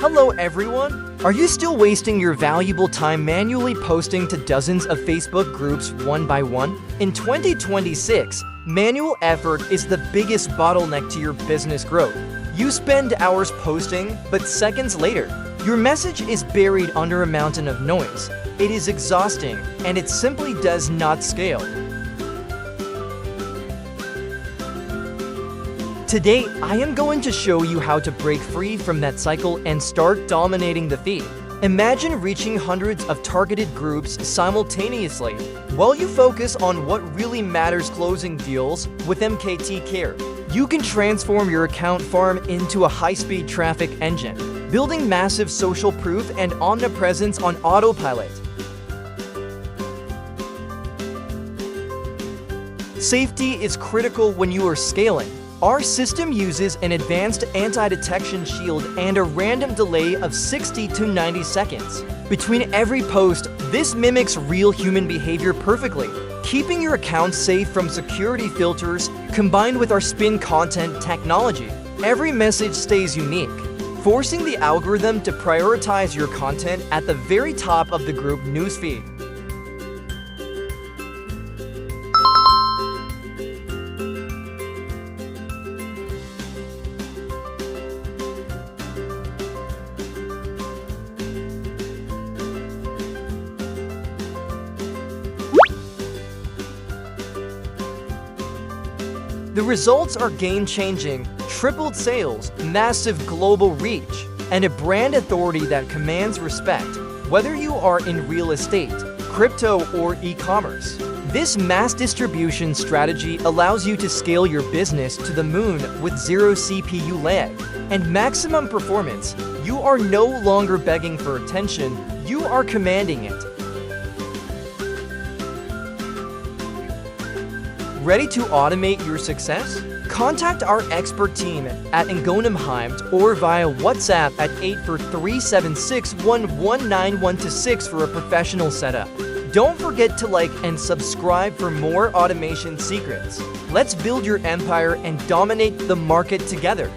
Hello everyone! Are you still wasting your valuable time manually posting to dozens of Facebook groups one by one? In 2026, manual effort is the biggest bottleneck to your business growth. You spend hours posting, but seconds later, your message is buried under a mountain of noise. It is exhausting, and it simply does not scale. Today, I am going to show you how to break free from that cycle and start dominating the feed. Imagine reaching hundreds of targeted groups simultaneously while you focus on what really matters: closing deals with 𝐓𝐞𝐥𝐶. You can transform your account farm into a high-speed traffic engine, building massive social proof and omnipresence on autopilot. Safety is critical when you are scaling. Our system uses an advanced anti-detection shield and a random delay of 60 to 90 seconds. Between every post, this mimics real human behavior perfectly, keeping your account safe from security filters combined with our spin content technology. Every message stays unique, forcing the algorithm to prioritize your content at the very top of the group newsfeed. The results are game-changing: tripled sales, massive global reach, and a brand authority that commands respect, whether you are in real estate, crypto, or e-commerce. This mass distribution strategy allows you to scale your business to the moon with zero CPU lag and maximum performance. You are no longer begging for attention, you are commanding it. Ready to automate your success? Contact our expert team at 𝐓𝐞𝐥𝐞𝐿 or via WhatsApp at 84376119126 for a professional setup. Don't forget to like and subscribe for more automation secrets. Let's build your empire and dominate the market together.